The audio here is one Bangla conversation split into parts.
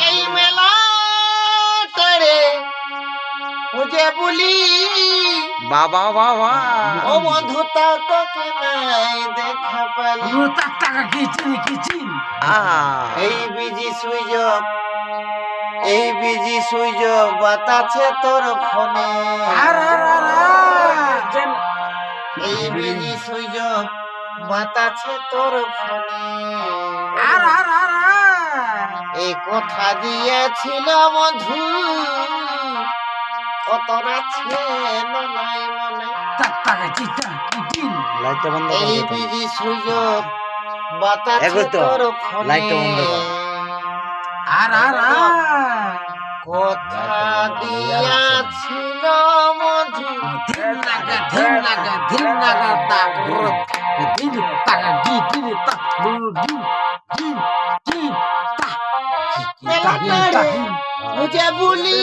এই মেলা করে বুঝে বলি বাবা বাবা ও বন্ধু তা তোকে নাই দেখা পালি টাকা কিচিন এই বিজি সুইজ বাতাছে তোর ফোনে এই বিজি সুইজ বাতাছে তোর ফোনে এই কথা দিয়েছিল বন্ধু কত আছে নাই মনে লাইটটা বন্ধ এই করে বিজি সুইজ বাতাছে তোর ফোনে লাইটটা বন্ধ কর। কথা দিয়াছিল মধু বুঝে বলি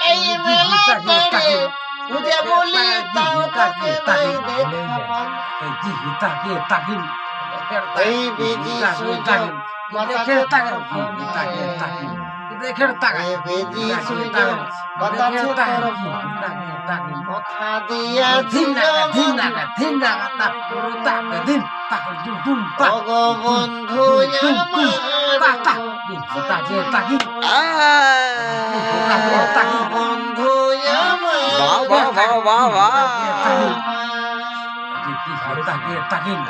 এই মেলাটারে বুঝে বলি এই বিজি সুইজ বাতাছে তোর ফোনে কথা দিয়াছিল বন্ধু বন্ধু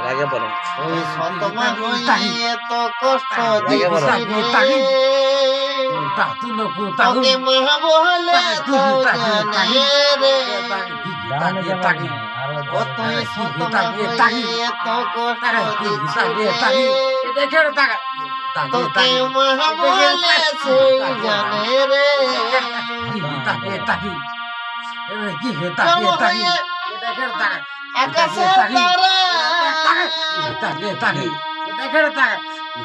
আগে বলো ওই সতমা হইয়ে তো কষ্ট তোকে মহা বলে তো জানে রে ও তুই সতমা হইয়ে তো কষ্ট তোকে মহা বলে সেই জানে রে আকাশে তারা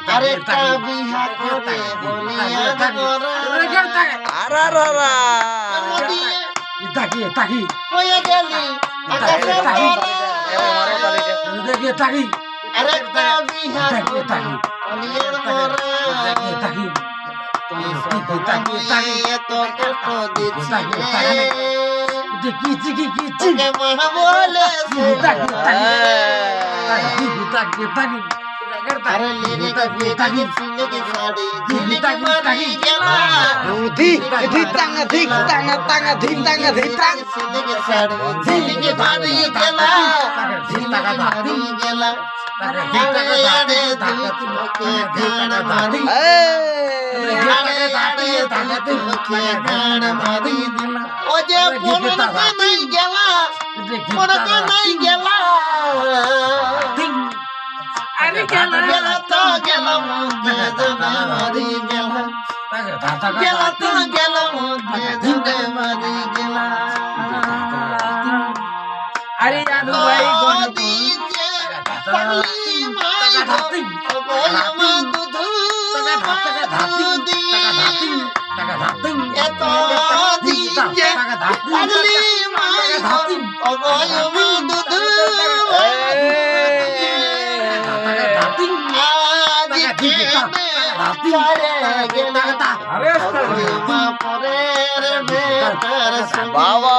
আরেকটা বিহা করে বলিয়া হয়ে গেলি আকাশে আরেকটা বিহা করে তুই এত কষ্ট দিচ্ছিস তোকে মহা বলে আরে লেরে গে সিলেগে সাড়ি ঝিলিক মারি গেলা সিলেগে সাড়ি ঝিলিক মারি গেলা ঝিলিক মারি গেলা আরে আরে তোকে গান মারি তোকে গান মারি ও যে পরতে নাই গেলা পরতে নাই গেলা আরে গেলা তো গেল মুখে জনে মারি গেলা গেলা তো গেল মুখে জনে মারি গেলা আরে জাদু ভাই দিছে পাগলি মাই গো দুধু এত দিছে পাগলি মাই গো দুধু বাবা